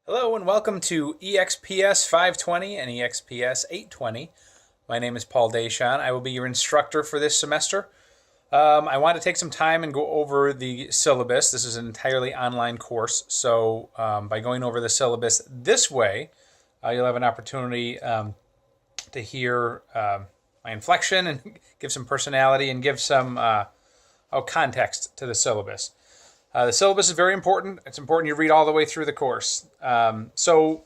Hello and welcome to Exps520 and Exps820. My name is Paul Deschon. I will be your instructor for this semester. I want to take some time and go over the syllabus. This is an entirely online course, so by going over the syllabus this way, you'll have an opportunity to hear my inflection and give some personality and give some context to the syllabus. The syllabus is very important. It's important you read all the way through the course. So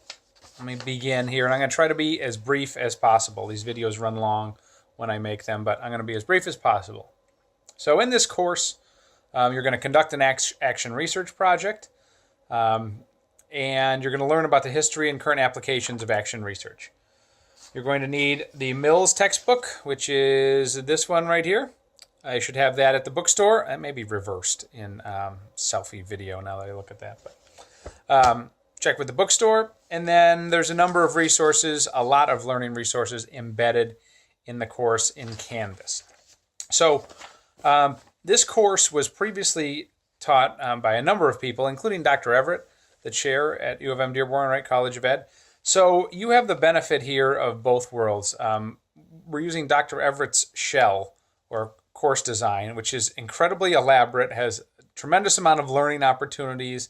let me begin here, and I'm going to try to be as brief as possible. These videos run long when I make them, but I'm going to be as brief as possible. So in this course, you're going to conduct an action research project, and you're going to learn about the history and current applications of action research. You're going to need the Mills textbook, which is this one right here. I should have that at the bookstore. It may be reversed in selfie video now that I look at that. But check with the bookstore. And then there's a number of resources, a lot of learning resources embedded in the course in Canvas. So this course was previously taught by a number of people, including Dr. Everett, the chair at U of M Dearborn Wright College of Ed. So you have the benefit here of both worlds. We're using Dr. Everett's shell, or course design, which is incredibly elaborate, has a tremendous amount of learning opportunities,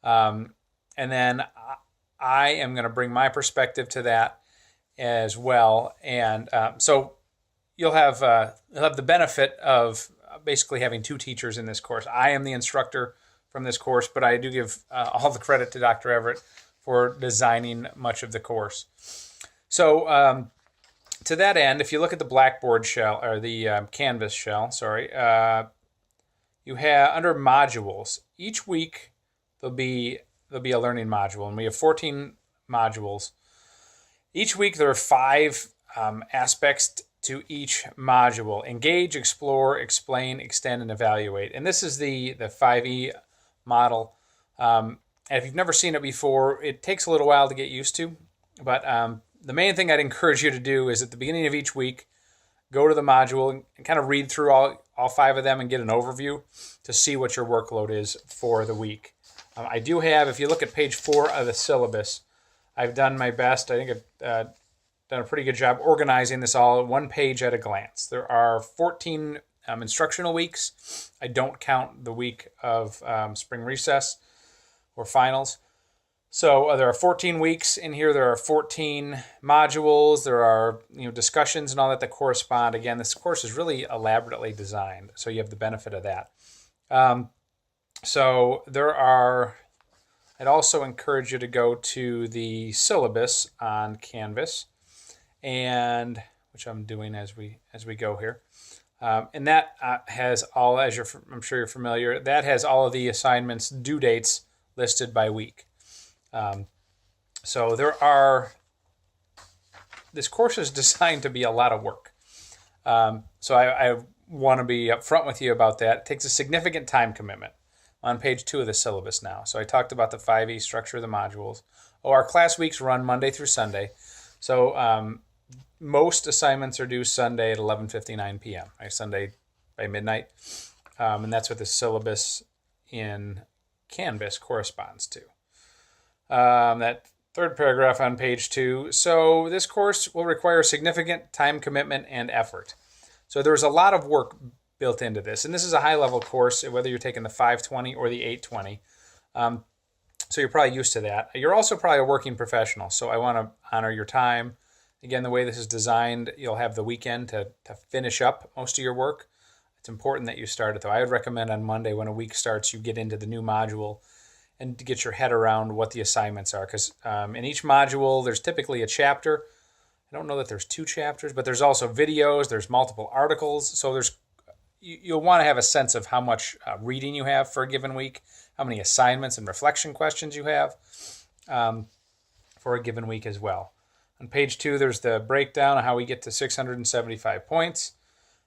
and then I am going to bring my perspective to that as well. And so you'll have the benefit of basically having two teachers in this course. I am the instructor from this course, but I do give all the credit to Dr. Everett for designing much of the course. So to that end, if you look at the Blackboard shell, or the Canvas shell, you have under modules, each week there'll be a learning module, and we have 14 modules. Each week there are 5 aspects to each module: engage, explore, explain, extend, and evaluate. And this is the 5E model. And if you've never seen it before, it takes a little while to get used to, but the main thing I'd encourage you to do is at the beginning of each week, go to the module and kind of read through all 5 of them and get an overview to see what your workload is for the week. I do have, if you look at page 4 of the syllabus, I've done my best. I think I've done a pretty good job organizing this all one page at a glance. There are 14 instructional weeks. I don't count the week of spring recess or finals. So there are 14 weeks in here. There are 14 modules. There are discussions and all that correspond. Again, this course is really elaborately designed, so you have the benefit of that. So there are. I'd also encourage you to go to the syllabus on Canvas, and which I'm doing as we go here. And that has all, as I'm sure you're familiar, that has all of the assignments due dates listed by week. So this course is designed to be a lot of work. So I want to be upfront with you about that. It takes a significant time commitment. On page 2 of the syllabus now. So I talked about the 5E structure of the modules. Our class weeks run Monday through Sunday. So most assignments are due Sunday at 11:59 p.m. Right? Sunday by midnight. And that's what the syllabus in Canvas corresponds to. That third paragraph on page 2. So this course will require significant time commitment and effort. So there's a lot of work built into this. And this is a high-level course, whether you're taking the 520 or the 820. So you're probably used to that. You're also probably a working professional, so I want to honor your time. Again, the way this is designed, you'll have the weekend to finish up most of your work. It's important that you start it, though. I would recommend on Monday, when a week starts, you get into the new module and to get your head around what the assignments are. Because in each module, there's typically a chapter. I don't know that there's 2 chapters, but there's also videos, there's multiple articles. So you'll want to have a sense of how much reading you have for a given week, how many assignments and reflection questions you have for a given week as well. On page 2, there's the breakdown of how we get to 675 points.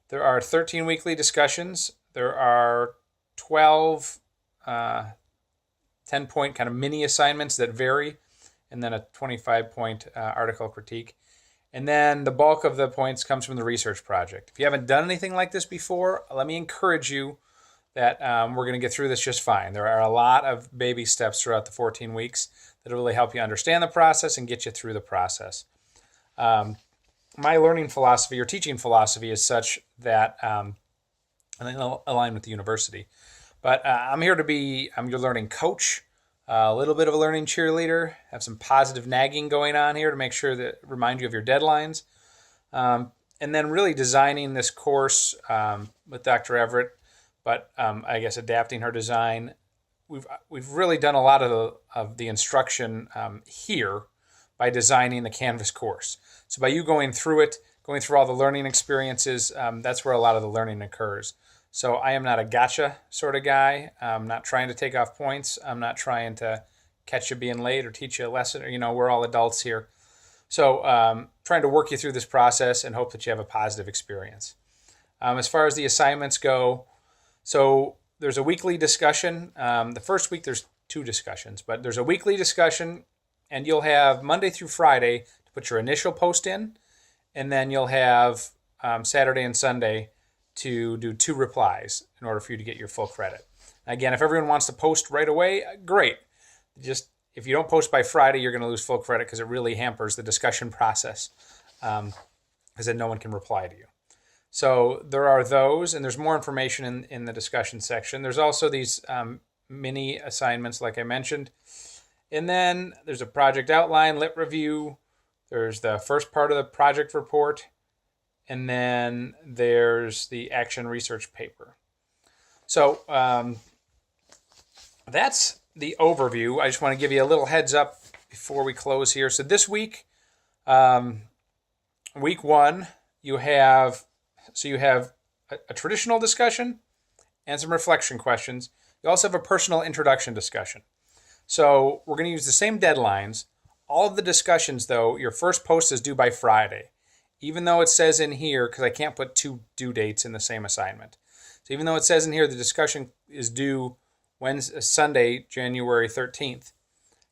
There are 13 weekly discussions. There are 12 10-point kind of mini assignments that vary, and then a 25-point article critique. And then the bulk of the points comes from the research project. If you haven't done anything like this before, let me encourage you that we're going to get through this just fine. There are a lot of baby steps throughout the 14 weeks that'll really help you understand the process and get you through the process. My learning philosophy or teaching philosophy is such that, and I'll align with the university, but I'm here to be, I'm your learning coach, a little bit of a learning cheerleader, have some positive nagging going on here to make sure that remind you of your deadlines. And then really designing this course with Dr. Everett, but I guess adapting her design. We've really done a lot of the instruction here by designing the Canvas course. So by you going through it, going through all the learning experiences, that's where a lot of the learning occurs. So I am not a gotcha sort of guy. I'm not trying to take off points. I'm not trying to catch you being late or teach you a lesson. Or, we're all adults here. So trying to work you through this process and hope that you have a positive experience. As far as the assignments go, so there's a weekly discussion. The first week there's 2 discussions, but there's a weekly discussion, and you'll have Monday through Friday to put your initial post in, and then you'll have Saturday and Sunday to do 2 replies in order for you to get your full credit. Again, if everyone wants to post right away, great. Just if you don't post by Friday, you're going to lose full credit because it really hampers the discussion process because then no one can reply to you. So there are those, and there's more information in the discussion section. There's also these mini assignments like I mentioned. And then there's a project outline, lit review. There's the first part of the project report. And then there's the action research paper. So that's the overview. I just want to give you a little heads up before we close here. So this week, week 1, you have a traditional discussion and some reflection questions. You also have a personal introduction discussion. So we're going to use the same deadlines. All of the discussions, though, your first post is due by Friday, even though it says in here, because I can't put 2 due dates in the same assignment. So even though it says in here the discussion is due Sunday, January 13th,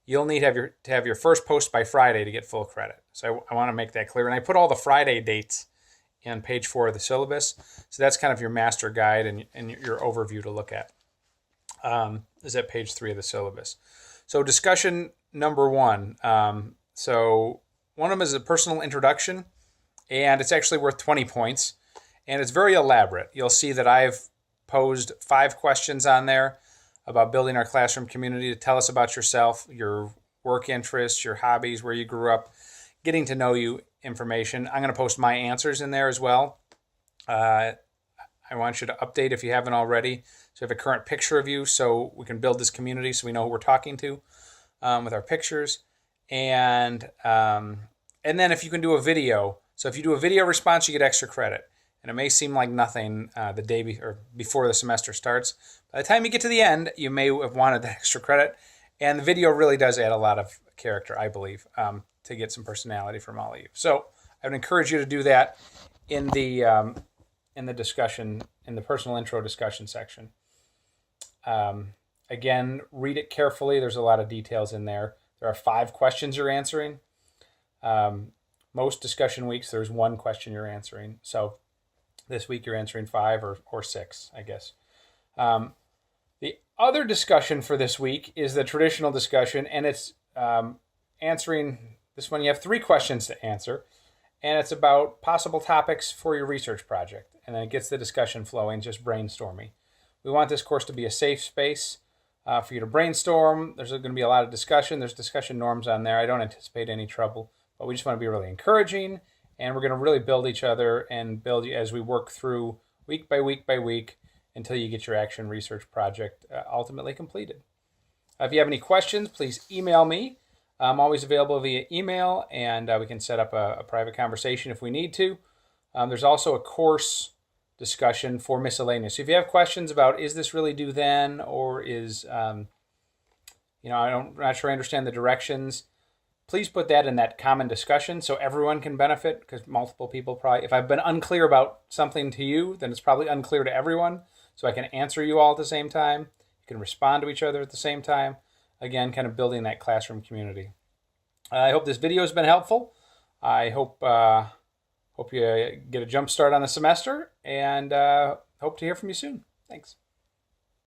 you'll need to have your first post by Friday to get full credit. So I want to make that clear. And I put all the Friday dates on page 4 of the syllabus. So that's kind of your master guide and your overview to look at. Is at page 3 of the syllabus. So discussion number 1. So one of them is a personal introduction, and it's actually worth 20 points. And it's very elaborate. You'll see that I've posed 5 questions on there about building our classroom community to tell us about yourself, your work interests, your hobbies, where you grew up, getting to know you information. I'm going to post my answers in there as well. I want you to update if you haven't already. So we have a current picture of you so we can build this community so we know who we're talking to with our pictures. And then if you can do a video. So if you do a video response, you get extra credit. And it may seem like nothing the day or before the semester starts. By the time you get to the end, you may have wanted that extra credit. And the video really does add a lot of character, I believe, to get some personality from all of you. So I would encourage you to do that in the discussion, in the personal intro discussion section. Again, read it carefully. There's a lot of details in there. There are 5 questions you're answering. Most discussion weeks, there's 1 question you're answering. So this week you're answering 5 or 6, I guess. The other discussion for this week is the traditional discussion, and it's answering this one. You have 3 questions to answer, and it's about possible topics for your research project. And then it gets the discussion flowing, just brainstorming. We want this course to be a safe space for you to brainstorm. There's going to be a lot of discussion. There's discussion norms on there. I don't anticipate any trouble, but we just want to be really encouraging, and we're going to really build each other and build you as we work through week by week by week until you get your action research project ultimately completed. If you have any questions, please email me. I'm always available via email, and we can set up a private conversation if we need to. There's also a course discussion for miscellaneous. So if you have questions about is this really due then, or is I'm not sure I understand the directions, please put that in that common discussion so everyone can benefit, because multiple people probably, if I've been unclear about something to you, then it's probably unclear to everyone. So I can answer you all at the same time. You can respond to each other at the same time. Again, kind of building that classroom community. I hope this video has been helpful. I hope you get a jump start on the semester, and hope to hear from you soon. Thanks.